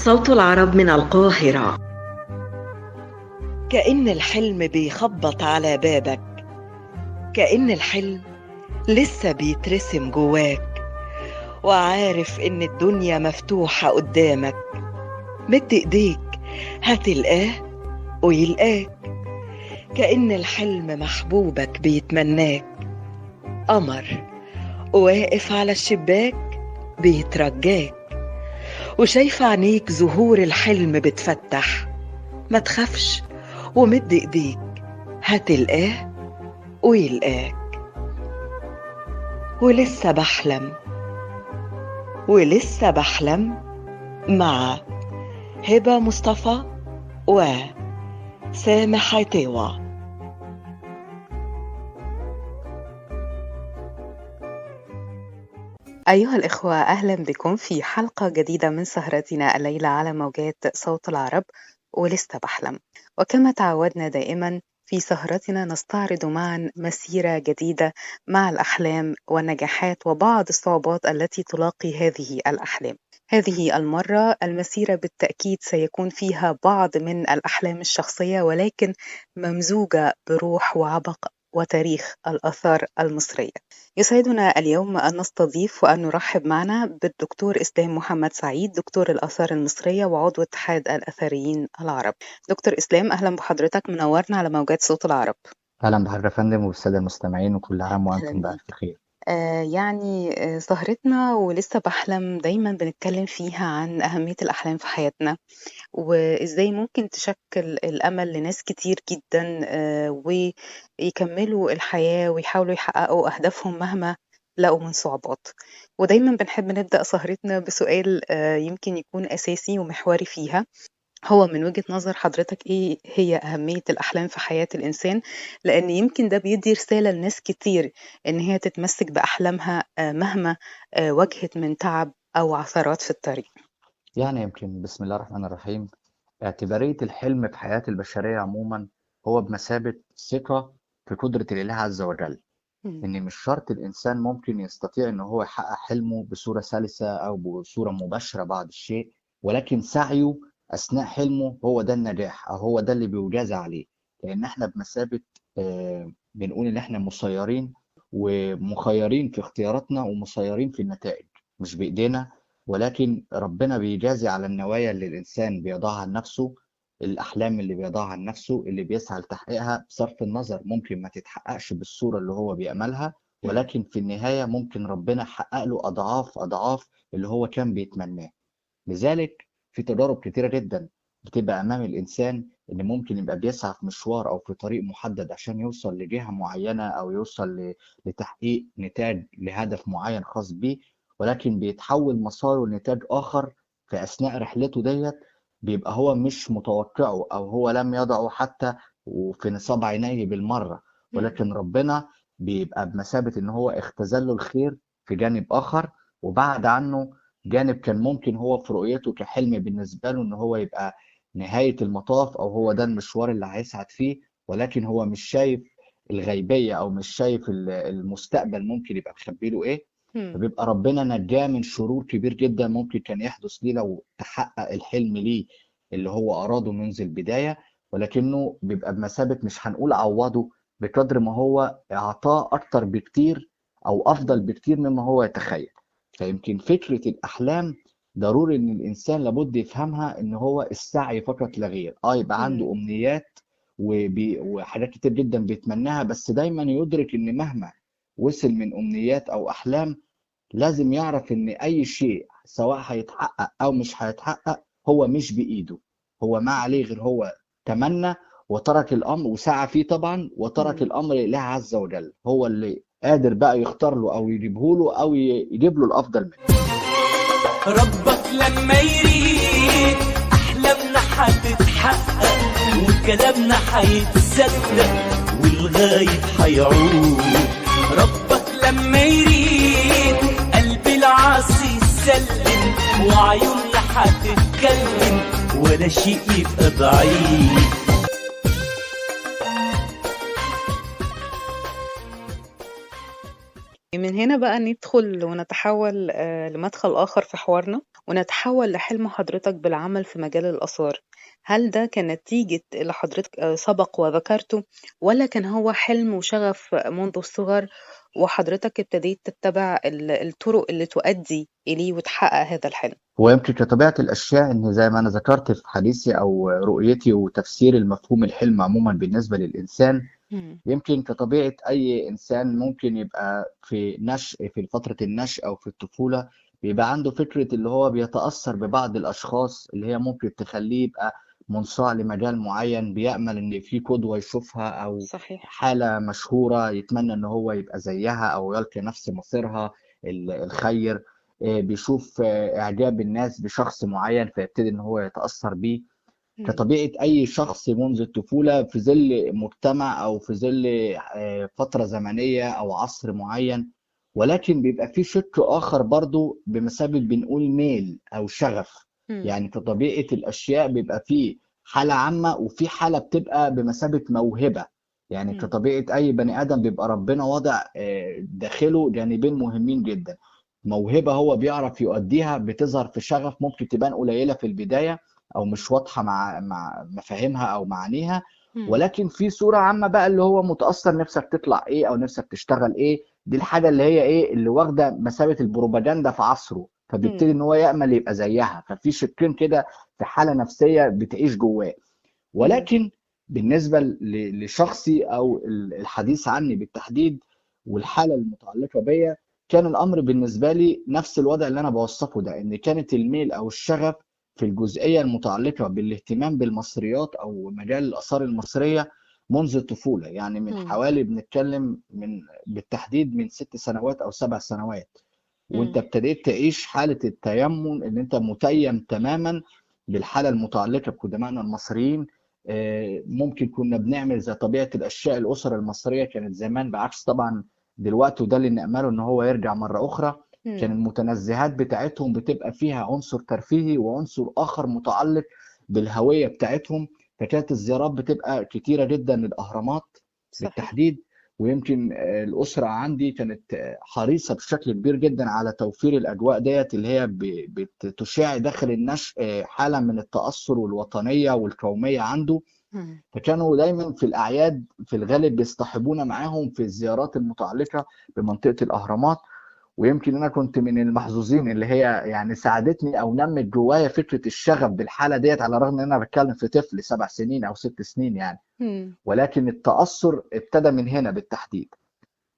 صوت العرب من القاهرة. كأن الحلم بيخبط على بابك، كأن الحلم لسه بيترسم جواك، وعارف إن الدنيا مفتوحة قدامك. مد إيديك هتلقاه ويلقاك، كأن الحلم محبوبك بيتمناك. قمر واقف على الشباك بيترجاك، وشايف عينيك زهور الحلم بتفتح. ما تخافش ومد ايديك هتلقاه ويلقاك. ولسه بحلم ولسه بحلم مع هبة مصطفى وسامح عتيوة. أيها الإخوة، أهلا بكم في حلقة جديدة من سهرتنا الليلة على موجات صوت العرب ولسه بحلم. وكما تعودنا دائما في سهرتنا نستعرض معا مسيرة جديدة مع الأحلام والنجاحات وبعض الصعوبات التي تلاقي هذه الأحلام. هذه المرة المسيرة بالتأكيد سيكون فيها بعض من الأحلام الشخصية، ولكن ممزوجة بروح وعبق وتاريخ الآثار المصرية. يسعدنا اليوم أن نستضيف وأن نرحب معنا بالدكتور إسلام محمد سعيد، دكتور الآثار المصرية وعضو اتحاد الأثريين العرب. دكتور إسلام، أهلا بحضرتك، منورنا على موجات صوت العرب. أهلا بحضرتك يا فندم وبالسادة المستمعين، وكل عام وأنتم أهلا بألف بيك. خير. سهرتنا ولسه بحلم دايما بنتكلم فيها عن أهمية الأحلام في حياتنا، وإزاي ممكن تشكل الأمل لناس كتير جدا ويكملوا الحياة ويحاولوا يحققوا أهدافهم مهما لقوا من صعوبات. ودايما بنحب نبدأ سهرتنا بسؤال يمكن يكون أساسي ومحوري فيها، هو من وجهة نظر حضرتك إيه هي أهمية الأحلام في حياة الإنسان؟ لأن يمكن ده بيدي رسالة لناس كتير إن هي تتمسك بأحلامها مهما واجهت من تعب أو عثرات في الطريق. يعني يمكن بسم الله الرحمن الرحيم، اعتبارية الحلم في حياة البشرية عموما هو بمثابة ثقة في قدرة الإله عز وجل. مم. إن مش شرط الإنسان ممكن يستطيع إن هو يحقق حلمه بصورة سلسة أو بصورة مباشرة بعض الشيء، ولكن سعيه أثناء حلمه هو ده النجاح، أو هو ده اللي بيجازى عليه. لأن إحنا بمثابة بنقول إن إحنا مسيرين ومخيرين في اختياراتنا ومسيرين في النتائج، مش بإيدينا، ولكن ربنا بيجازي على النوايا اللي الإنسان بيضعها لنفسه، الأحلام اللي بيضعها لنفسه، اللي بيسعى لتحقيقها بصرف النظر ممكن ما تتحققش بالصورة اللي هو بيأملها، ولكن في النهاية ممكن ربنا يحقق له أضعاف أضعاف اللي هو كان بيتمناه. لذلك في تجارب كتيرة جدا بتبقى أمام الإنسان، إن ممكن يبقى بيسعى في مشوار أو في طريق محدد عشان يوصل لجهة معينة أو يوصل لتحقيق نتاج لهدف معين خاص بيه، ولكن بيتحول مساره لنتاج آخر في أثناء رحلته ديت، بيبقى هو مش متوقعه أو هو لم يضعه حتى وفي نصاب عينيه بالمرة، ولكن ربنا بيبقى بمثابة إن هو اختزل له الخير في جانب آخر، وبعد عنه جانب كان ممكن هو في رؤيته كحلم بالنسبة له إن هو يبقى نهاية المطاف أو هو ده المشوار اللي هيسعد فيه، ولكن هو مش شايف الغيبية أو مش شايف المستقبل ممكن يبقى مخبي له إيه. مم. فبيبقى ربنا نجاه من شرور كبير جدا ممكن كان يحدث ليه لو تحقق الحلم ليه اللي هو أراده منذ البداية، ولكنه بيبقى بمثابة مش هنقول عوضه بقدر ما هو إعطاه أكتر بكتير أو أفضل بكتير مما هو يتخيل. فيمكن فكرة الأحلام ضروري إن الإنسان لابد يفهمها إن هو السعي فقط لا غير، يبقى عنده مم. أمنيات وحاجات كتير جدا بيتمناها، بس دايما يدرك إن مهما وصل من أمنيات أو أحلام لازم يعرف إن أي شيء سواء هيتحقق أو مش هيتحقق هو مش بإيده، هو ما عليه غير هو تمنى وترك الأمر وسعى فيه طبعا، وترك مم. الأمر لله عز وجل، هو اللي قادر بقى يختار له أو يجيبه له أو يجيب له الأفضل منه. ربك لما يريد أحلامنا هتتحقق وكلامنا هيتصدق والغايب هيعود. ربك لما يريد قلب العاصي يسلم وعيوننا هتتكلم ولا شيء يبقى ضعيف. من من هنا بقى ندخل ونتحول لمدخل آخر في حوارنا، ونتحول لحلم حضرتك بالعمل في مجال الآثار. هل ده كان نتيجة اللي حضرتك سبق وذكرته، ولا كان هو حلم وشغف منذ الصغر وحضرتك ابتديت تتبع الطرق اللي تؤدي إليه وتحقق هذا الحلم؟ ويمكن كطبيعة الأشياء إن زي ما أنا ذكرت في حديثي أو رؤيتي وتفسير المفهوم الحلم عموما بالنسبة للإنسان، مم. يمكن كطبيعة أي إنسان ممكن يبقى في فترة النشء أو في الطفولة بيبقى عنده فكرة اللي هو بيتأثر ببعض الأشخاص اللي هي ممكن تخليه يبقى منصاع لمجال معين، بيأمل إن في قدوة يشوفها أو صحيح. حالة مشهورة يتمنى إن هو يبقى زيها أو يلقي نفس مصيرها الخير. بيشوف إعجاب الناس بشخص معين فيبتدي إن هو يتأثر بيه. مم. كطبيعة أي شخص منذ الطفولة في ظل مجتمع أو في ظل فترة زمنية أو عصر معين، ولكن بيبقى في شق آخر برضو بمثابة بنقول ميل أو شغف. مم. يعني كطبيعة الأشياء بيبقى في حالة عامة وفي حالة بتبقى بمثابة موهبة. يعني مم. كطبيعة أي بني آدم بيبقى ربنا وضع داخله جانبين مهمين جدا. موهبة هو بيعرف يؤديها بتظهر في شغف ممكن تبان قليلة في البداية او مش واضحه مع مفاهيمها او معانيها، مم. ولكن في صوره عامه بقى اللي هو متاثر نفسك تطلع ايه او نفسك تشتغل ايه. دي الحاجه اللي هي ايه اللي واخده مثابه البروباجندا في عصره، فبيبتدي مم. ان هو يامل يبقى زيها. ففي شقين كده في حاله نفسيه بتعيش جواه. مم. ولكن بالنسبه لشخصي او الحديث عني بالتحديد والحاله المتعلقه بيا، كان الامر بالنسبه لي نفس الوضع اللي انا بوصفه ده، ان كانت الميل او الشغف في الجزئيه المتعلقه بالاهتمام بالمصريات او مجال الاثار المصريه منذ الطفوله. يعني من مم. حوالي بنتكلم بالتحديد من 6 سنوات او 7 سنوات وانت مم. ابتديت تعيش حاله التيمم، ان انت متيم تماما بالحاله المتعلقه بقدمائنا المصريين. ممكن كنا بنعمل زي طبيعه الاشياء. الاسر المصريه كانت زمان بعكس طبعا دلوقتي، وده اللي نأمله ان هو يرجع مره اخرى. كان مم. المتنزهات بتاعتهم بتبقى فيها عنصر ترفيهي وعنصر اخر متعلق بالهويه بتاعتهم. فكانت الزيارات بتبقى كتيره جدا للاهرامات صحيح. بالتحديد. ويمكن الاسره عندي كانت حريصه بشكل كبير جدا على توفير الاجواء ديت اللي هي بتشاع داخل النشء حاله من التاثر والوطنيه والقوميه عنده. مم. فكانوا دايما في الأعياد في الغالب بيصطحبونا معاهم في الزيارات المتعلقة بمنطقة الأهرامات. ويمكن أنا كنت من المحظوظين اللي هي يعني ساعدتني أو نمت جوايا فكرة الشغف بالحالة ديت، على الرغم إن أنا بتكلم في طفل 7 سنين أو 6 سنين يعني. مم. ولكن التأثر ابتدى من هنا بالتحديد،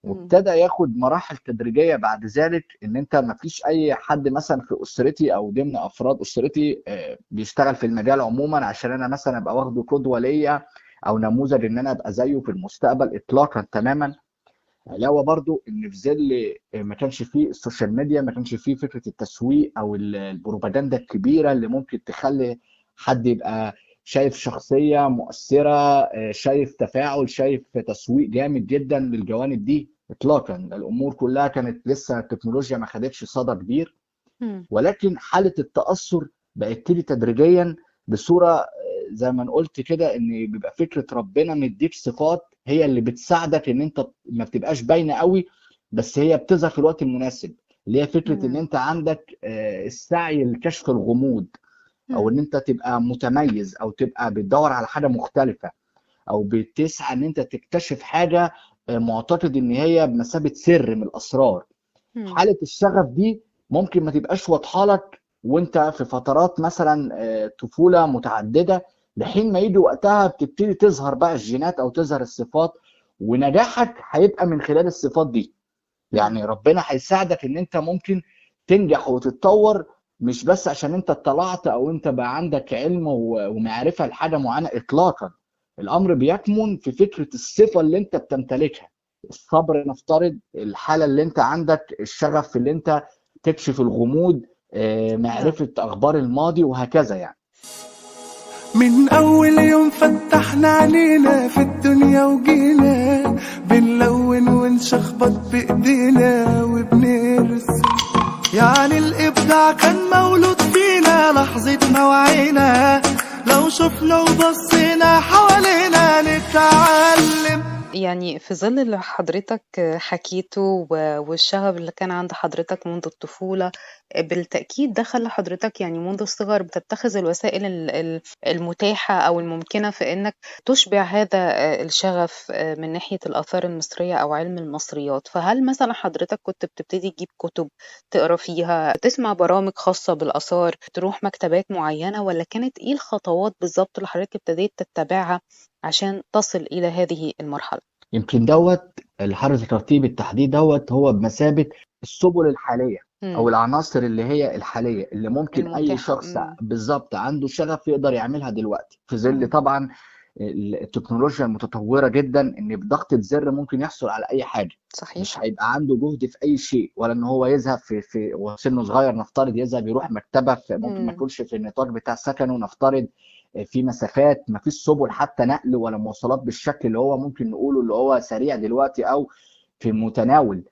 مم. وابتدى ياخد مراحل تدريجية بعد ذلك. ان انت ما فيش اي حد مثلا في اسرتي او ضمن افراد اسرتي بيشتغل في المجال عموما عشان انا مثلا ابقى واخده قدوة ليا او نموذج ان انا ابقى زيه في المستقبل اطلاقا تماما. علاوة برضو ان في ظل ما كانش فيه السوشيال ميديا، ما كانش فيه فكرة التسويق او البروباجندا الكبيرة اللي ممكن تخلي حد يبقى شايف شخصية مؤثرة، شايف تفاعل، شايف تسويق جامد جدا للجوانب دي اطلاقا. الامور كلها كانت لسه التكنولوجيا ما خدتش صدى كبير. مم. ولكن حالة التأثر بقت تيجي تدريجيا بصورة زي ما قلت كده، ان بيبقى فكرة ربنا مديك صفات هي اللي بتساعدك ان انت ما بتبقاش باينة قوي، بس هي بتظهر في الوقت المناسب. اللي هي فكرة ان مم. انت عندك السعي لكشف الغموض، او ان مم. انت تبقى متميز او تبقى بتدور على حاجة مختلفة، او بتسعى ان انت تكتشف حاجة معتقد ان هي بمثابة سر من الاسرار. مم. حالة الشغف دي ممكن ما تبقاش واضحة لك وانت في فترات مثلا طفولة متعددة، لحين ما يجي وقتها بتبتدي تظهر بقى الجينات او تظهر الصفات، ونجاحك هيبقى من خلال الصفات دي. مم. يعني ربنا هيساعدك ان انت ممكن تنجح وتتطور، مش بس عشان انت اطلعت او انت بقى عندك علم ومعرفة لحاجة معينة اطلاقا. الامر بيكمن في فكرة الصفة اللي انت بتمتلكها. الصبر نفترض، الحالة اللي انت عندك، الشغف في اللي انت تكشف الغموض، نعم. معرفة اخبار الماضي وهكذا يعني. من أول يوم فتحنا علينا في الدنيا وجينا بنلون ونشخبط بإيدينا وبنرسم. يعني الإبداع كان مولود فينا لحظة ما وعينا، لو شفنا وبصينا حوالينا نتعلم. يعني في ظل اللي حضرتك حكيته والشغف اللي كان عند حضرتك منذ الطفولة، بالتأكيد ده خلى حضرتك يعني منذ الصغر بتتخذ الوسائل المتاحة أو الممكنة في إنك تشبع هذا الشغف من ناحية الآثار المصرية أو علم المصريات. فهل مثلا حضرتك كنت بتبتدي تجيب كتب تقرا فيها، تسمع برامج خاصة بالآثار، تروح مكتبات معينة، ولا كانت إيه الخطوات بالظبط اللي حضرتك ابتديت تتبعها عشان تصل إلى هذه المرحلة؟ يمكن دوت اللي حضرتك ذكرتيه بالتحديد دوت هو بمثابة السبل الحالية أو إمم، العناصر اللي هي الحالية اللي ممكن أي المتاحة، شخص بالظبط عنده شغف يقدر يعملها دلوقتي في ظل إمم، طبعا التكنولوجيا المتطورة جدا، إن بضغطة زر ممكن يحصل على أي حاجة. مش صحيح، هيبقى عنده جهد في أي شيء، ولا إن هو يذهب في وسنه صغير نفترض يذهب يروح مكتبة ممكن ما إمم، يكونش في النطاق بتاع سكنه، نفترض في مسافات ما فيش سبل حتى نقل ولا مواصلات بالشكل اللي هو ممكن نقوله اللي هو سريع دلوقتي او في متناول.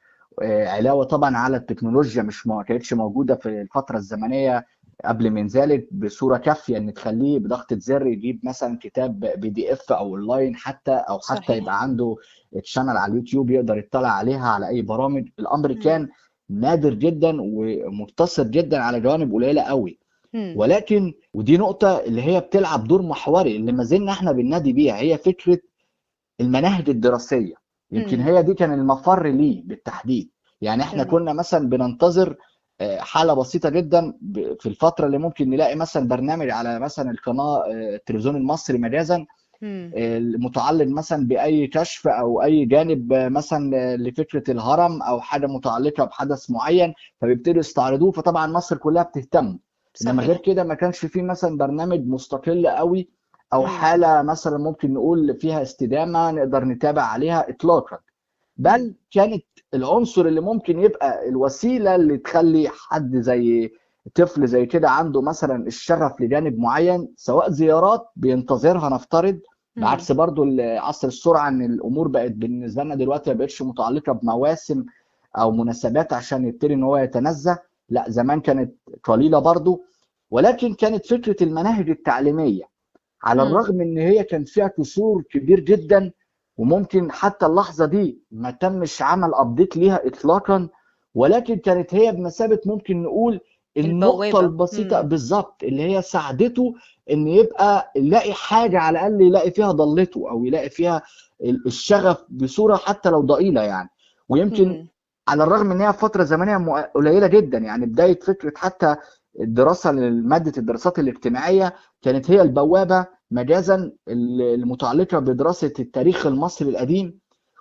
علاوه طبعا على التكنولوجيا مش ما كانتش موجوده في الفتره الزمنيه قبل من ذلك بصوره كافيه ان تخليه بضغطه زر يجيب مثلا كتاب PDF او اونلاين حتى، او حتى صحيح، يبقى عنده تشانل على اليوتيوب يقدر يطلع عليها على اي برامج. الامر إمم، كان نادر جدا ومقتصر جدا على جوانب قليله قوي. إمم، ولكن ودي نقطة اللي هي بتلعب دور محوري اللي ما زلنا احنا بننادي بيها، هي فكرة المناهج الدراسية. يمكن إمم، هي دي كان المفر ليه بالتحديد. يعني احنا تمام، كنا مثلا بننتظر حالة بسيطة جدا في الفترة اللي ممكن نلاقي مثلا برنامج على مثلا القناة التلفزيون المصري مجازا إمم، المتعلق مثلا بأي كشف أو أي جانب مثلا لفكرة الهرم أو حاجة متعلقة بحدث معين، فبيبتدوا يستعرضوه فطبعا مصر كلها بتهتم. إنما غير صحيح، كده ما كانش فيه مثلا برنامج مستقل قوي أو إمم، حالة مثلا ممكن نقول فيها استدامة نقدر نتابع عليها إطلاقا. إمم، بل كانت العنصر اللي ممكن يبقى الوسيلة اللي تخلي حد زي طفل زي كده عنده مثلا الشغف لجانب معين سواء زيارات بينتظرها نفترض، إمم، بعكس برضو عصر السرعة ان الامور بقت بالنسبة لنا دلوقتي ما بقتش متعلقة بمواسم او مناسبات عشان يبتدي ان هو يتنزه. لا زمان كانت قليلة برضو. ولكن كانت فكرة المناهج التعليمية على إمم، الرغم ان هي كان فيها كسور كبير جدا، وممكن حتى اللحظة دي ما تمش عمل ابديت ليها اطلاقا، ولكن كانت هي بمثابة ممكن نقول النقطة البوابة، البسيطة إمم، بالظبط اللي هي ساعدته ان يبقى يلاقي حاجة على الاقل يلاقي فيها ضلته او يلاقي فيها الشغف بصورة حتى لو ضئيلة يعني. ويمكن إمم، على الرغم ان هي فترة زمنية قليلة جدا، يعني بداية فكرة حتى الدراسة لمادة الدراسات الاجتماعية كانت هي البوابة مجازا المتعلقة بدراسة التاريخ المصري القديم.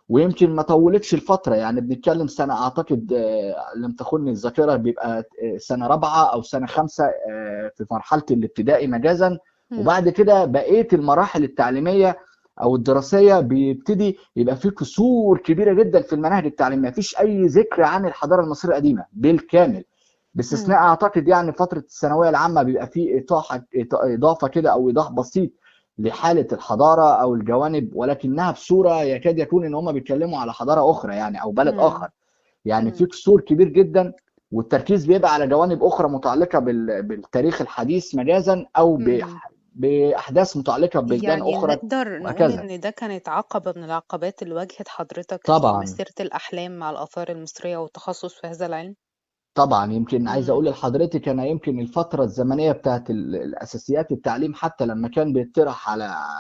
ويمكن ما طولتش الفترة، يعني بنتكلم سنة أعتقد لم تخني الذاكرة بيبقى سنة رابعة أو سنة خمسة في مرحلة الابتدائي مجازا. إمم، وبعد كده بقية المراحل التعليمية أو الدراسية بيبتدي يبقى فيه كسور كبيرة جدا في المناهج التعليمية، مفيش أي ذكر عن الحضارة المصرية القديمة بالكامل، باستثناء إمم، اعتقد يعني فتره الثانويه العامه بيبقى فيه اضافه كده او ايضاح بسيط لحاله الحضاره او الجوانب، ولكنها بصوره يكاد يكون ان هم بيتكلموا على حضاره اخرى يعني او بلد إمم، اخر. يعني في إمم، كسور كبير جدا، والتركيز بيبقى على جوانب اخرى متعلقه بالتاريخ الحديث مجازا او إمم. باحداث متعلقه ببلدان يعني اخرى نقدر نقول وهكذا. إن ده كانت عقبة من العقبات اللي واجهت حضرتك في طبعا مسيرة الأحلام مع الآثار المصرية والتخصص في هذا العلم؟ طبعا يمكن عايز إمم، اقول لحضرتك انا يمكن الفتره الزمنيه بتاعت الاساسيات التعليم حتى لما كان بيطرح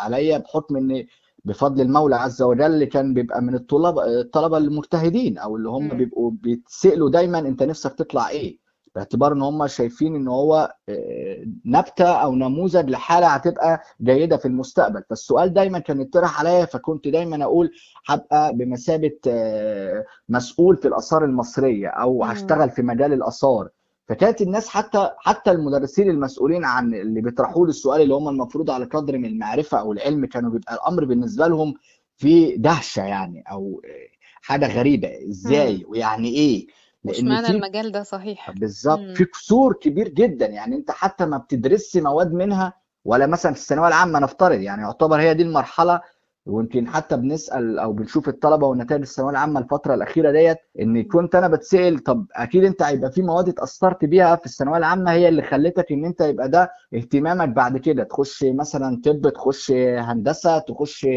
عليا بحكم ان بفضل المولى عز وجل كان بيبقى من الطلبه المجتهدين او اللي هم إمم، بيبقوا بيتسالوا دايما انت نفسك تطلع ايه، باعتبار ان هم شايفين ان هو نبته او نموذج لحاله هتبقى جيده في المستقبل. فالسؤال دايما كان يطرح عليا فكنت دايما اقول هبقى بمثابه مسؤول في الآثار المصرية أو إمم، هشتغل في مجال الآثار. فكانت الناس حتى المدرسين المسؤولين عن اللي بيطرحوا لي السؤال اللي هم المفروض على قدر من المعرفة أو العلم كانوا بيبقى الأمر بالنسبة لهم في دهشة يعني أو حاجة غريبة إمم، إزاي ويعني إيه. لأن واشمعنى في المجال ده صحيح؟ بالظبط إمم، في كسور كبير جدا، يعني أنت حتى ما بتدرسش مواد منها ولا مثلا في الثانوية العامة نفترض، يعني يعتبر هي دي المرحلة ويمكن حتى بنسال او بنشوف الطلبه والنتائج الثانويه العامه الفتره الاخيره ديت، ان كنت انا بتسال طب اكيد انت هيبقى في مواد اتاثرت بيها في الثانويه العامه هي اللي خلتك ان انت يبقى ده اهتمامك بعد كده، تخش مثلا طب، تخش هندسه، تخش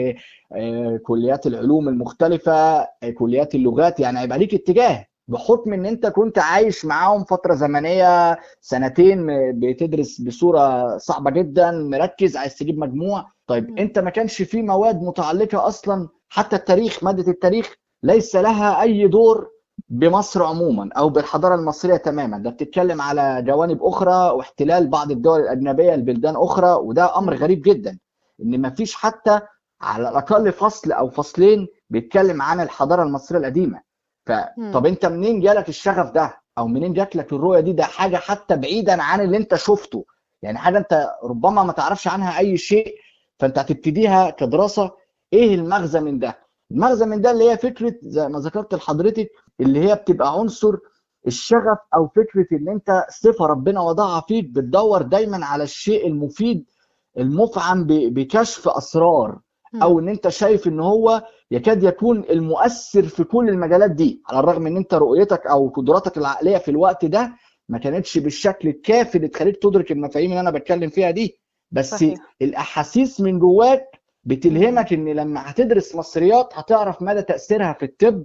كليات العلوم المختلفه، كليات اللغات، يعني هيبقى ليك اتجاه بحكم ان انت كنت عايش معاهم فتره زمنيه سنتين بتدرس بصوره صعبه جدا، مركز عايز تجيب مجموع. طيب انت ما كانش في مواد متعلقه اصلا، حتى التاريخ، ماده التاريخ ليس لها اي دور بمصر عموما او بالحضاره المصريه تماما، ده بتتكلم على جوانب اخرى واحتلال بعض الدول الاجنبيه لبلدان اخرى، وده امر غريب جدا ان ما فيش حتى على الاقل فصل او فصلين بيتكلم عن الحضاره المصريه القديمه. فطب انت منين جالك الشغف ده او منين جات لك الرؤيه دي؟ ده حاجه حتى بعيدا عن اللي انت شفته، يعني حاجه انت ربما ما تعرفش عنها اي شيء، فانت هتبتديها كدراسه. ايه المغزى من ده؟ المغزى من ده اللي هي فكره زي ما ذكرت لحضرتك، اللي هي بتبقى عنصر الشغف، او فكره ان انت صفه ربنا وضعها فيك بتدور دايما على الشيء المفيد المفعم بكشف اسرار، او ان انت شايف ان هو يكاد يكون المؤثر في كل المجالات دي، على الرغم ان انت رؤيتك او قدراتك العقليه في الوقت ده ما كانتش بالشكل الكافي اللي تخليك تدرك المفاهيم اللي انا بتكلم فيها دي. بس صحيح. الاحاسيس من جواك بتلهمك ان لما هتدرس مصريات هتعرف مدى تاثيرها في الطب،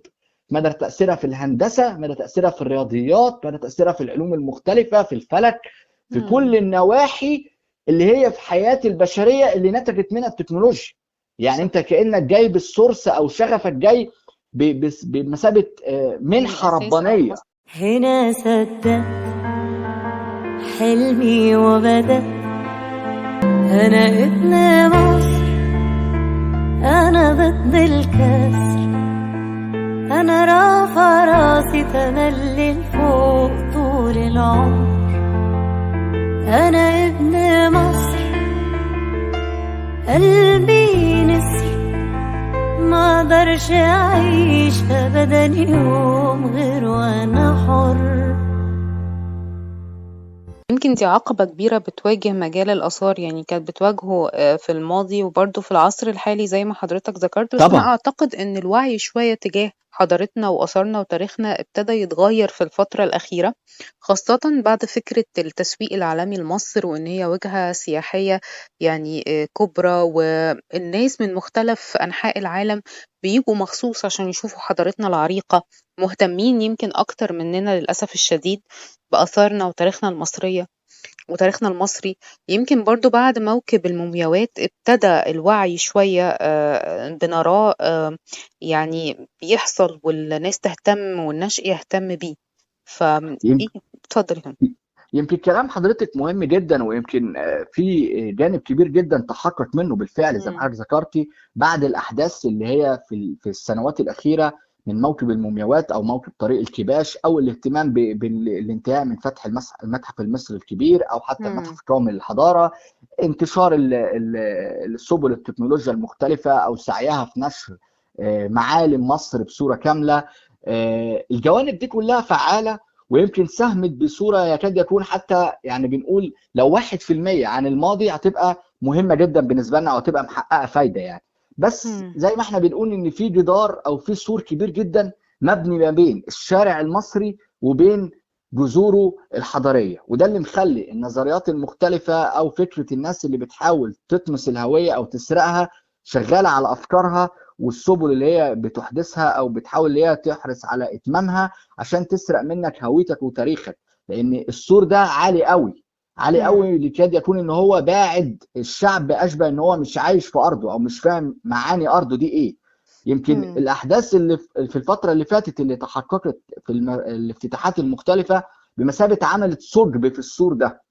مدى تاثيرها في الهندسه، مدى تاثيرها في الرياضيات، مدى تاثيرها في العلوم المختلفه، في الفلك، في كل النواحي اللي هي في حياه البشريه اللي نتجت منها التكنولوجيا. يعني انت كانك جايب السورس او شغفك جاي بمثابه منحه ربانيه. هنا صدقت حلمي وبدأت، أنا ابن مصر، أنا ضد الكسر، أنا رافع راسي تملي لفوق طول العمر، أنا ابن مصر، قلبي نسر، ما اقدرش اعيش ابدا يوم غير وانا حر. يمكن دي عقبة كبيرة بتواجه مجال الآثار، يعني كانت بتواجهه في الماضي وبرضه في العصر الحالي زي ما حضرتك ذكرت، بس أنا طبعا أعتقد إن الوعي شوية تجاه حضارتنا وآثارنا وتاريخنا ابتدى يتغير في الفترة الأخيرة، خاصة بعد فكرة التسويق العالمي لمصر وإن هي وجهة سياحية يعني كبرى، والناس من مختلف أنحاء العالم بيجوا مخصوص عشان يشوفوا حضارتنا العريقة، مهتمين يمكن أكتر مننا للأسف الشديد بآثارنا وتاريخنا المصرية وتاريخنا المصري. يمكن برضو بعد موكب المومياوات ابتدى الوعي شوية بنراه يعني بيحصل والناس تهتم والنشء يهتم بيه. اتفضل. يمكن كلام حضرتك مهم جدا، ويمكن في جانب كبير جدا تحقق منه بالفعل زي ما حضرتك ذكرتي بعد الاحداث اللي هي في السنوات الاخيره من موكب المومياوات او موكب طريق الكباش، او الاهتمام بالانتهاء من فتح المتحف المصري الكبير او حتى المتحف القومي للحضاره، انتشار السبل التكنولوجيا المختلفه او سعيها في نشر معالم مصر بصوره كامله. الجوانب دي كلها فعاله، ويمكن ساهمت بصوره يكاد يكون حتى يعني بنقول لو 1% عن الماضي هتبقى مهمه جدا بالنسبه لنا او هتبقى محققه فايده يعني. بس زي ما احنا بنقول ان في جدار او في سور كبير جدا مبني ما بين الشارع المصري وبين جذوره الحضاريه، وده اللي مخلي النظريات المختلفه او فكره الناس اللي بتحاول تطمس الهويه او تسرقها شغاله على افكارها والسبل اللي هي بتحدثها او بتحاول اللي هي تحرص على اتمامها عشان تسرق منك هويتك وتاريخك، لان السور ده عالي قوي، عالي قوي لكاد يكون ان هو باعد الشعب، اشبه ان هو مش عايش في ارضه او مش فاهم معاني ارضه دي ايه. يمكن الاحداث اللي في الفتره اللي فاتت اللي تحققت في الافتتاحات المختلفه بمثابه عملت ثقب في السور ده،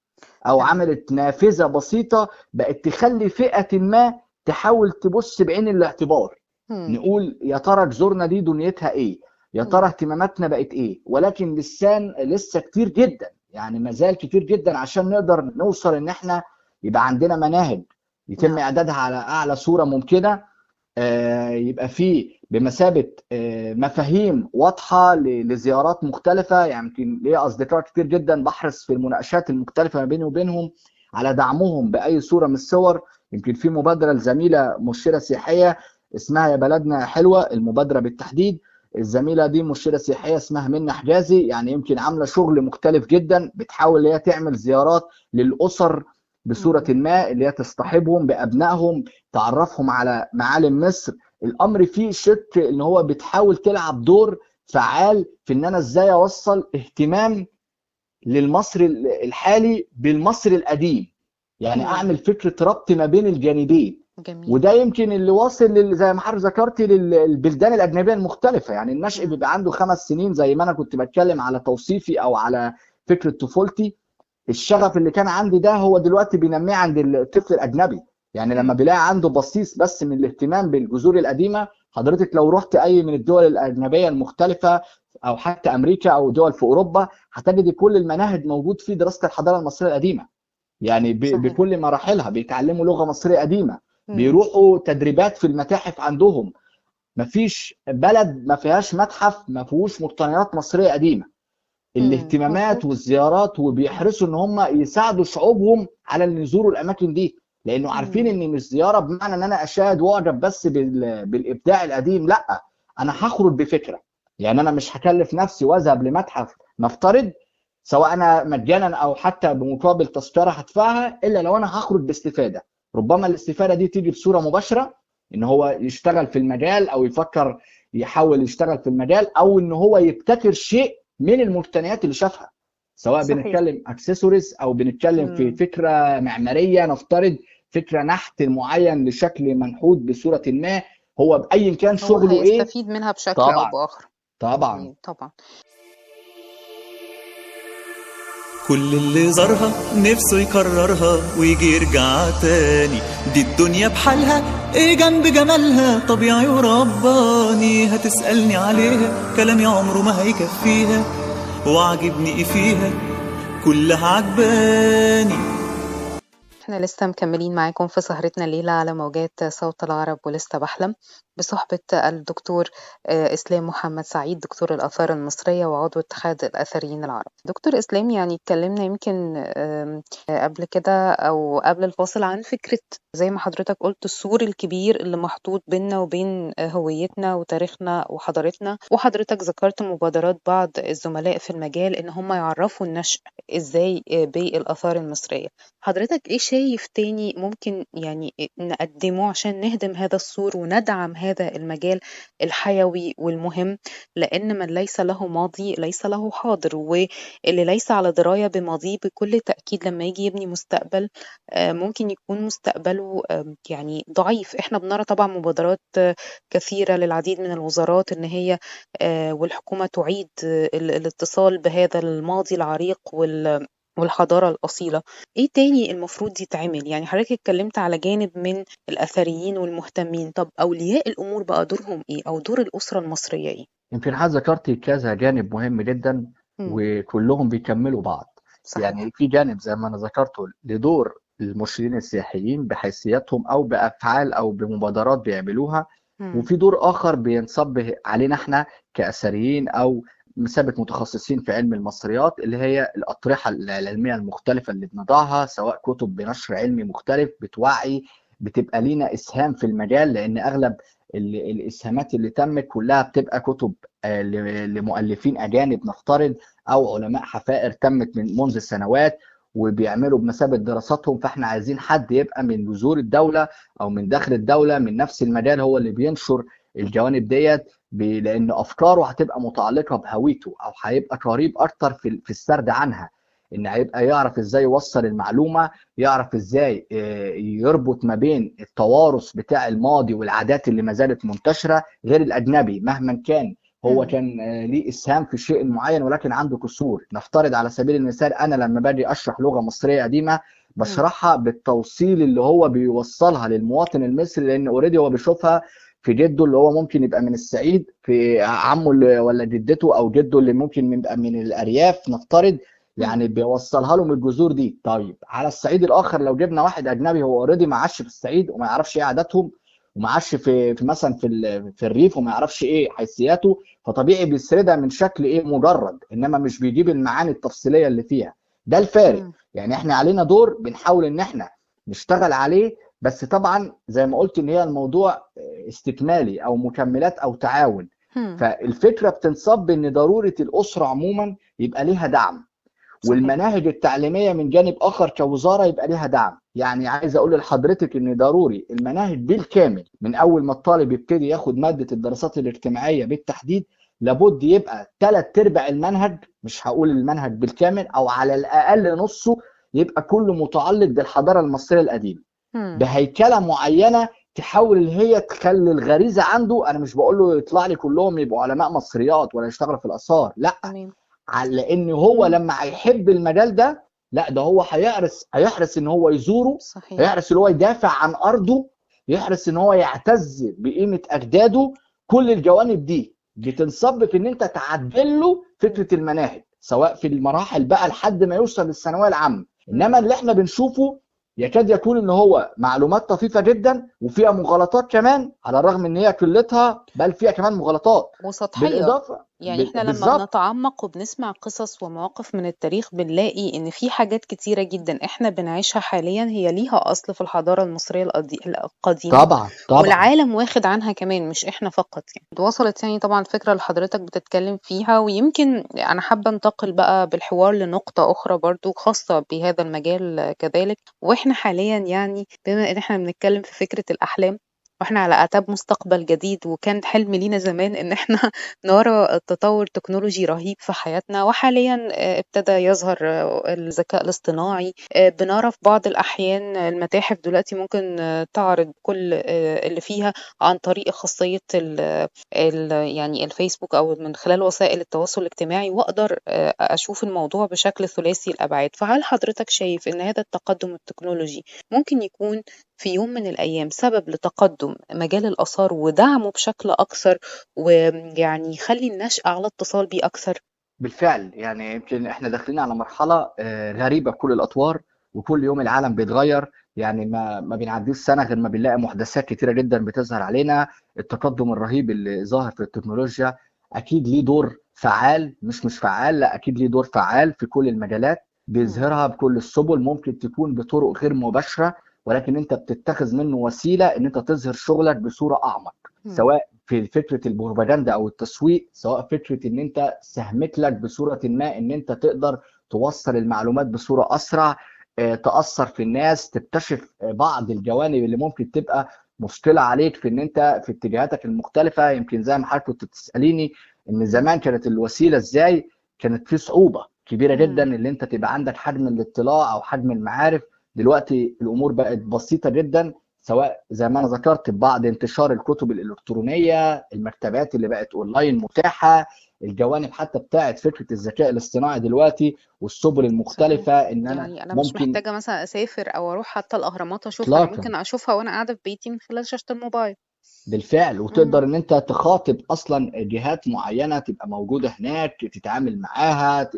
او عملت نافذه بسيطه بقت تخلي فئه ما تحاول تبص بعين الاعتبار، نقول يا ترى جذورنا دي دنيتها ايه، يا ترى اهتماماتنا بقت ايه. ولكن لسه كتير جدا، يعني مازال كتير جدا عشان نقدر نوصل ان احنا يبقى عندنا مناهج يتم اعدادها على اعلى صوره ممكنه، يبقى فيه بمثابه مفاهيم واضحه لزيارات مختلفه. يعني يمكن ليا اصدقاء كتير جدا بحرص في المناقشات المختلفه ما بيني وبينهم على دعمهم باي صوره من الصور. يمكن في مبادره لزميله مرشده سياحيه اسمها يا بلدنا حلوه المبادره بالتحديد. الزميله دي مرشده سياحيه اسمها منى حجازي، يعني يمكن عامله شغل مختلف جدا، بتحاول ان هي تعمل زيارات للاسر بصوره مم. ما، اللي هي تصطحبهم بابنائهم، تعرفهم على معالم مصر. الامر فيه شق ان هو بتحاول تلعب دور فعال في ان انا ازاي اوصل اهتمام للمصري الحالي بالمصري القديم، يعني مم. اعمل فكره ربط ما بين الجانبين. جميل. وده يمكن اللي واصل زي ما حضرتك ذكرتي للبلدان الاجنبيه المختلفه. يعني النشء مم. بيبقى عنده 5 سنين، زي ما انا كنت بتكلم على توصيفي او على فكره طفولتي. الشغف اللي كان عندي ده هو دلوقتي بينميه عند الطفل الاجنبي. يعني لما مم. بيلاقي عنده بصيص بس من الاهتمام بالجذور القديمه، حضرتك لو رحت اي من الدول الاجنبيه المختلفه او حتى امريكا او دول في اوروبا، هتجد كل المناهج موجود فيه دراسه الحضاره المصريه القديمه. يعني صحيح. بكل مراحلها بيتعلموا لغه مصريه قديمه، مم. بيروحوا تدريبات في المتاحف عندهم. مفيش بلد ما فيهاش متحف ما فيهوش مقتنيات مصريه قديمه. مم. الاهتمامات مظبوط. والزيارات، وبيحرصوا ان هم يساعدوا شعوبهم على ان يزوروا الاماكن دي، لانه عارفين مم. ان مش زياره بمعنى ان انا اشاهد واعجب بس بالابداع القديم، لا، انا هخرج بفكره. يعني انا مش هكلف نفسي واذهب لمتحف نفترض، سواء انا مجانا او حتى بمقابل تذكره هدفعها، الا لو انا هخرج باستفاده. ربما الاستفاده دي تيجي بصوره مباشره، ان هو يشتغل في المجال او يفكر يحاول يشتغل في المجال، او ان هو يبتكر شيء من المقتنيات اللي شافها، سواء صحيح. بنتكلم اكسسوارز او بنتكلم في مم. فكره معماريه نفترض، فكره نحت معين لشكل منحوت بصوره ما، هو بايا كان هو شغله ايه. هيستفيد منها بشكل أو طبعا بآخر. طبعا. جميل طبعا. كل اللي زارها نفسه يكررها ويجي يرجع تاني. دي الدنيا بحالها ايه جنب جمالها، طبيعي ورباني. هتسألني عليها كلامي عمره ما هيكفيها، وعجبني ايه فيها كلها عجباني. احنا لسه مكملين معاكم في سهرتنا الليلة على موجات صوت العرب ولسه بحلم، بصحبة الدكتور إسلام محمد سعيد، دكتور الآثار المصرية وعضو اتحاد الأثريين العرب. دكتور إسلام، يعني اتكلمنا يمكن قبل كده أو قبل الفاصل عن فكرة زي ما حضرتك قلت السور الكبير اللي محطوط بيننا وبين هويتنا وتاريخنا وحضارتنا، وحضرتك ذكرت مبادرات بعض الزملاء في المجال إن هم يعرفوا النشء إزاي بالآثار المصرية. حضرتك إيه شايف تاني ممكن يعني نقدمه عشان نهدم هذا السور وندعم هذا المجال الحيوي والمهم؟ لأن من ليس له ماضي ليس له حاضر، واللي ليس على دراية بماضيه بكل تأكيد لما يجي يبني مستقبل ممكن يكون مستقبله يعني ضعيف. احنا بنرى طبعا مبادرات كثيرة للعديد من الوزارات ان هي والحكومة تعيد الاتصال بهذا الماضي العريق والحضارة الأصيلة. إيه تاني المفروض يتعمل؟ يعني حضرتك اتكلمت على جانب من الأثريين والمهتمين، طب أولياء الأمور بقى دورهم إيه، أو دور الأسرة المصرية إيه؟ يمكن حضرتك ذكرتي كذا جانب مهم جدا، مم. وكلهم بيكملوا بعض. يعني صحيح. في جانب زي ما انا ذكرته لدور المرشدين السياحيين بحيثياتهم او بافعال او بمبادرات بيعملوها، مم. وفي دور اخر بينصب علينا احنا كاثريين او مثابه متخصصين في علم المصريات، اللي هي الاطرحه العلميه المختلفه اللي بنضعها، سواء كتب بنشر علمي مختلف بتوعي، بتبقى لينا اسهام في المجال، لان اغلب الاسهامات اللي تمت كلها بتبقى كتب لمؤلفين اجانب نفترض، او علماء حفائر تمت من منذ سنوات وبيعملوا بمثابه دراساتهم. فاحنا عايزين حد يبقى من جذور الدوله او من داخل الدوله من نفس المجال، هو اللي بينشر الجوانب ديت، لان افكاره هتبقى متعلقه بهويته، او هيبقى قريب اكتر في السرد عنها، ان هيبقى يعرف ازاي يوصل المعلومه، يعرف ازاي يربط ما بين التوارث بتاع الماضي والعادات اللي ما زالت منتشره، غير الاجنبي مهما كان هو مم. كان ليه اسهام في شيء معين ولكن عنده كسور. نفترض على سبيل المثال انا لما باجي اشرح لغه مصريه قديمه مم. بشرحها بالتوصيل اللي هو بيوصلها للمواطن المصري، لان اوريدي هو بيشوفها في جده اللي هو ممكن يبقى من الصعيد، في عمه ولا جدته او جده اللي ممكن يبقى من الارياف نفترض، مم. يعني بيوصلها له من الجذور دي. طيب على الصعيد الاخر لو جبنا واحد اجنبي هو اوريدي ما عاش في الصعيد وما يعرفش ايه عاداتهم، وما عاش في مثلا في الريف وما يعرفش ايه حيثياته، فطبيعي بيسردها من شكل ايه مجرد، انما مش بيجيب المعاني التفصيليه اللي فيها. ده الفارق. مم. يعني احنا علينا دور بنحاول ان احنا نشتغل عليه، بس طبعا زي ما قلت ان هي الموضوع استكمالي او مكملات او تعاون. هم. فالفكره بتنصب ان ضروره الاسره عموما يبقى ليها دعم، صحيح. والمناهج التعليميه من جانب اخر كوزاره يبقى ليها دعم. يعني عايز اقول لحضرتك ان ضروري المناهج بالكامل من اول ما الطالب يبتدي ياخد ماده الدراسات الاجتماعيه بالتحديد، لابد يبقى 3/4 المنهج، مش هقول المنهج بالكامل، او على الاقل نصه يبقى كله متعلق بالحضاره المصريه القديمه هم. بهيكله معينه تحاول اللي هي تخلي الغريزه عنده. انا مش بقول له يطلع لي كلهم يبقوا علماء مصريات ولا يشتغلوا في الاثار، لا، تمام. على ان هو مم. لما هيحب المجال ده، لا ده هو هيحرص ان هو يزوره، صحيح. هيحرص ان هو يدافع عن ارضه، يحرص ان هو يعتز بقيمه اجداده. كل الجوانب دي بتنصب في ان انت تعدل له فكره المناهج، سواء في المراحل بقى لحد ما يوصل للثانويه العامه. انما اللي احنا بنشوفه يكاد يكون ان هو معلومات طفيفه جدا وفيها مغالطات كمان، على الرغم ان هي كلتها بل فيها كمان مغالطات وسطحية. بالاضافه. يعني احنا لما بالظبط. بنتعمق وبنسمع قصص ومواقف من التاريخ بنلاقي ان في حاجات كتيرة جدا احنا بنعيشها حاليا هي ليها اصل في الحضارة المصرية القديمة، طبعا طبعا. والعالم واخد عنها كمان، مش احنا فقط. يعني وصلت يعني طبعا الفكرة اللي حضرتك بتتكلم فيها، ويمكن انا حابة انتقل بقى بالحوار لنقطة اخرى برضو خاصة بهذا المجال كذلك. واحنا حاليا يعني بما ان احنا بنتكلم في فكرة الاحلام، واحنا على اعتاب مستقبل جديد، وكان حلم لينا زمان ان احنا نرى تطور تكنولوجي رهيب في حياتنا، وحاليا ابتدى يظهر الذكاء الاصطناعي. بنرى في بعض الأحيان المتاحف دلوقتي ممكن تعرض كل اللي فيها عن طريق خاصية يعني الفيسبوك أو من خلال وسائل التواصل الاجتماعي، وأقدر أشوف الموضوع بشكل ثلاثي الأبعاد. فهل حضرتك شايف إن هذا التقدم التكنولوجي ممكن يكون في يوم من الأيام سبب لتقدم مجال الآثار ودعمه بشكل أكثر، ويعني يخلي النشأة على اتصال بيه أكثر؟ بالفعل، يعني يمكن احنا داخلين على مرحلة غريبة بكل الأطوار، وكل يوم العالم بيتغير. يعني ما بنعديش سنة غير ما بنلاقي محدثات كتيرة جدا بتظهر علينا. التقدم الرهيب اللي ظاهر في التكنولوجيا أكيد ليه دور فعال، مش فعال، لا أكيد ليه دور فعال في كل المجالات، بيظهرها بكل السبل. ممكن تكون بطرق غير مباشرة، ولكن انت بتتخذ منه وسيلة ان انت تظهر شغلك بصورة أعمق، سواء في فكره البروباجندا او التسويق، سواء فكره ان انت ساهمت لك بصوره ما ان انت تقدر توصل المعلومات بصوره اسرع، تاثر في الناس، تكتشف بعض الجوانب اللي ممكن تبقى مشكله عليك في ان انت في اتجاهاتك المختلفه. يمكن زي ما حضرتك كنت بتساليني ان زمان كانت الوسيله ازاي، كانت في صعوبه كبيره جدا ان انت تبقى عندك حجم الاطلاع او حجم المعارف. دلوقتي الامور بقت بسيطه جدا، سواء زي ما انا ذكرت ببعض انتشار الكتب الالكترونيه، المكتبات اللي بقت اونلاين متاحه، الجوانب حتى بتاعت فكره الذكاء الاصطناعي دلوقتي والسبل صحيح. المختلفه ان انا يعني أنا مش ممكن محتاجة مثلا أسافر أو أروح حتى الأهرامات أشوفها، أنا اطلاقا. ممكن أشوفها وأنا قاعدة في بيتي من خلال شاشة الموبايل. بالفعل، مم. وتقدر ان انت تخاطب اصلا جهات معينه تبقى موجوده هناك، تتعامل معاها،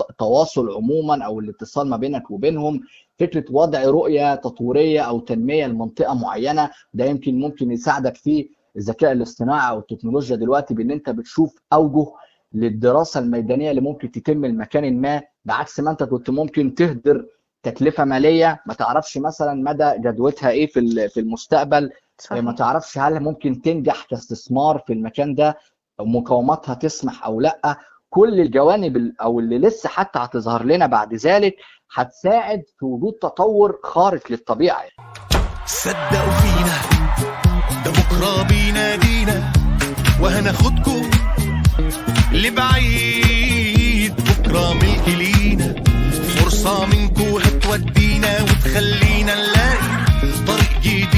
التواصل عموما او الاتصال ما بينك وبينهم، فكره وضع رؤيه تطويريه او تنميه لمنطقه معينه. ده يمكن ممكن يساعدك فيه الذكاء الاصطناعي او التكنولوجيا دلوقتي، بان انت بتشوف اوجه للدراسه الميدانيه اللي ممكن تتم المكان ما، بعكس ما انت كنت ممكن تهدر تكلفه ماليه ما تعرفش مثلا مدى جدوتها ايه في المستقبل، ما صحيح. تعرفش هل ممكن تنجح كاستثمار في المكان ده، مقاوماتها تسمح او لا. كل الجوانب او اللي لسه حتى هتظهر لنا بعد ذلك هتساعد في وجود تطور خارق للطبيعه. صدقوا فينا ده بكره بينادينا وهناخدكم لبعيد، بكره ملك لينا، فرصه منكم هتودينا وتخلينا نلاقي طريق جديد.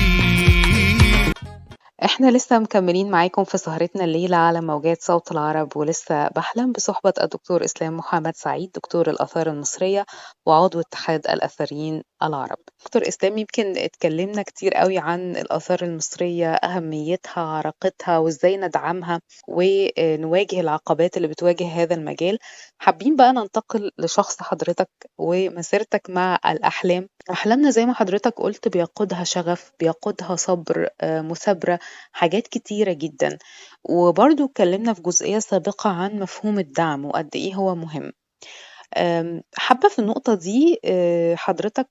احنا لسه مكملين معاكم في سهرتنا الليلة على موجات صوت العرب، ولسه بحلم بصحبة الدكتور إسلام محمد سعيد، دكتور الآثار المصرية وعضو اتحاد الأثريين العرب. دكتور إسلام، يمكن اتكلمنا كتير قوي عن الآثار المصرية، أهميتها، عراقتها، وإزاي ندعمها ونواجه العقبات اللي بتواجه هذا المجال. حابين بقى ننتقل لشخص حضرتك ومسيرتك مع الأحلام. أحلامنا زي ما حضرتك قلت بيقودها شغف، بيقودها صبر، مثابرة، حاجات كتيرة جدا. وبرضو اتكلمنا في جزئية سابقة عن مفهوم الدعم وقد إيه هو مهم. حابة في النقطة دي حضرتك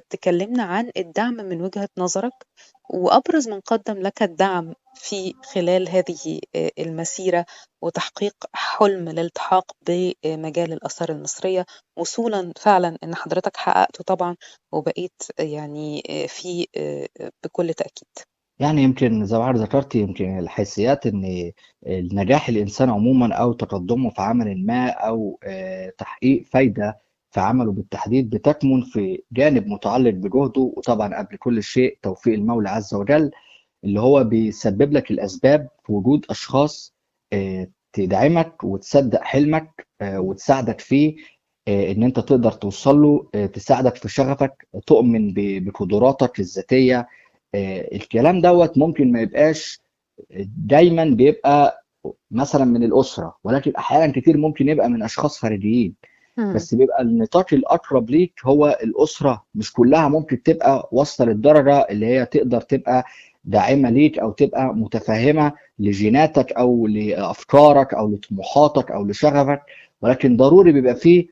تكلمنا عن الدعم من وجهة نظرك، وأبرز من قدم لك الدعم في خلال هذه المسيرة وتحقيق حلم الالتحاق بمجال الآثار المصرية، وصولا فعلا إن حضرتك حققته طبعا وبقيت يعني في بكل تأكيد. يعني يمكن زي ما حضرتك ذكرت، يمكن الحيثيات ان النجاح الانسان عموما او تقدمه في عمل ما او تحقيق فايده في عمله بالتحديد بتكمن في جانب متعلق بجهده، وطبعا قبل كل شيء توفيق المولى عز وجل اللي هو بيسبب لك الاسباب في وجود اشخاص تدعمك وتصدق حلمك وتساعدك فيه، ان انت تقدر توصل له، تساعدك في شغفك، تؤمن بقدراتك الذاتيه. الكلام دوت ممكن ما يبقاش دايما بيبقى مثلا من الأسرة، ولكن أحيانا كتير ممكن يبقى من أشخاص خارجيين، بس بيبقى النطاق الأقرب ليك هو الأسرة. مش كلها ممكن تبقى واصلة للدرجة اللي هي تقدر تبقى داعمة ليك أو تبقى متفهمة لجيناتك أو لأفكارك أو لطموحاتك أو لشغفك، ولكن ضروري بيبقى فيه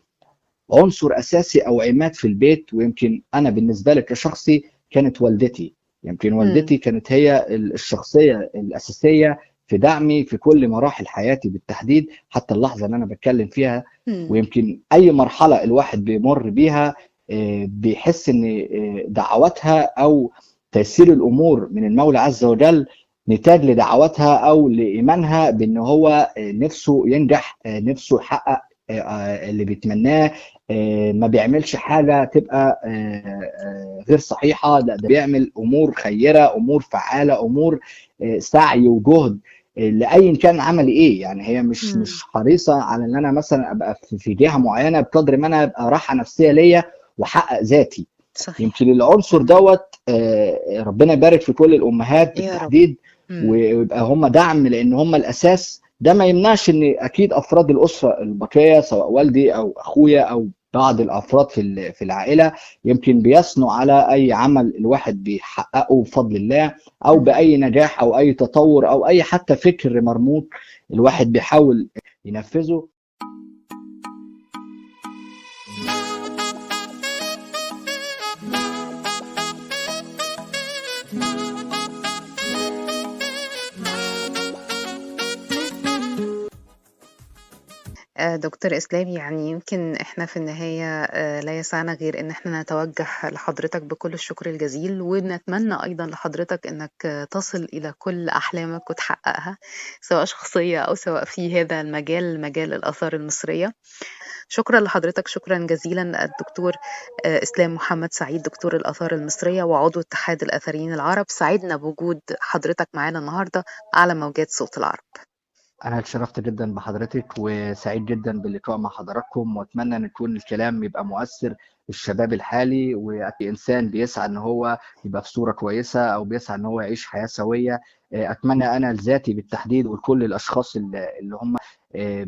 عنصر أساسي أو عماد في البيت. ويمكن أنا بالنسبة لك كشخصي كانت والدتي. يمكن والدتي كانت هي الشخصية الأساسية في دعمي في كل مراحل حياتي بالتحديد، حتى اللحظة اللي أنا بتكلم فيها. ويمكن أي مرحلة الواحد بيمر بيها بيحس إن دعواتها أو تيسير الأمور من المولى عز وجل نتاج لدعواتها أو لإيمانها بأن هو نفسه ينجح، نفسه يحقق اللي بيتمناه، ما بيعملش حاجة تبقى غير صحيحة، لا ده بيعمل أمور خيرة، أمور فعالة، أمور سعي وجهد لأي كان عمل إيه. يعني هي مش حريصة على إن أنا مثلا أبقى في جهة معينة بقدر ما أنا أبقى راحة نفسية ليا وحقق ذاتي. صحيح. يمكن العنصر دوت ربنا يبارك في كل الأمهات بالتحديد ويبقى هم دعم لأن هم الأساس. ده ما يمنعش ان اكيد افراد الاسره البقيه سواء والدي او اخويا او بعض الافراد في العائله يمكن بيثنوا على اي عمل الواحد بيحققه بفضل الله، او باي نجاح او اي تطور او اي حتى فكر مرموق الواحد بيحاول ينفذه. دكتور إسلام، يعني يمكن إحنا في النهاية لا يسعنا غير إن إحنا نتوجه لحضرتك بكل الشكر الجزيل، ونتمنى أيضا لحضرتك إنك تصل إلى كل أحلامك وتحققها سواء شخصية أو سواء في هذا المجال، مجال الآثار المصرية. شكرا لحضرتك، شكرا جزيلا الدكتور إسلام محمد سعيد، دكتور الآثار المصرية وعضو اتحاد الآثاريين العرب. سعدنا بوجود حضرتك معنا النهاردة على موجات صوت العرب. أنا اتشرفت جدا بحضرتك وسعيد جدا باللقاء مع حضراتكم، وأتمنى أن يكون الكلام يبقى مؤثر للشباب الحالي، وإنسان بيسعى أن هو يبقى في صورة كويسة أو بيسعى أن هو يعيش حياة سوية. أتمنى أنا لذاتي بالتحديد وكل الأشخاص اللي هم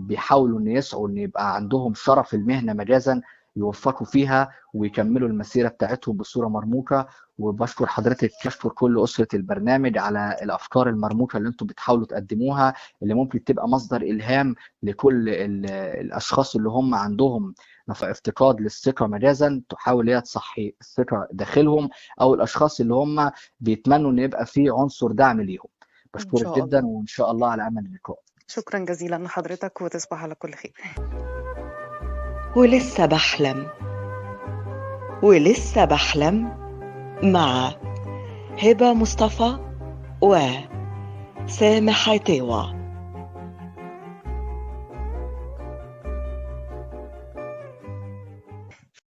بيحاولوا أن يسعوا أن يبقى عندهم شرف المهنة مجازا يوفقوا فيها ويكملوا المسيرة بتاعتهم بصورة مرموقة. وبشكر حضرتك، بشكر كل أسرة البرنامج على الأفكار المرموقة اللي انتم بتحاولوا تقدموها، اللي ممكن تبقى مصدر إلهام لكل الأشخاص اللي هم عندهم افتقاد للثقة مجازا، تحاول هي تصحي الثقة داخلهم، أو الأشخاص اللي هم بيتمنوا إن يبقى في عنصر دعم ليهم. بشكرك جدا وإن شاء الله على أمل اللقاء. شكرا جزيلا لحضرتك وتصبح على كل خير. ولسه بحلم ولسه بحلم مع هبة مصطفى وسامح عتاوة.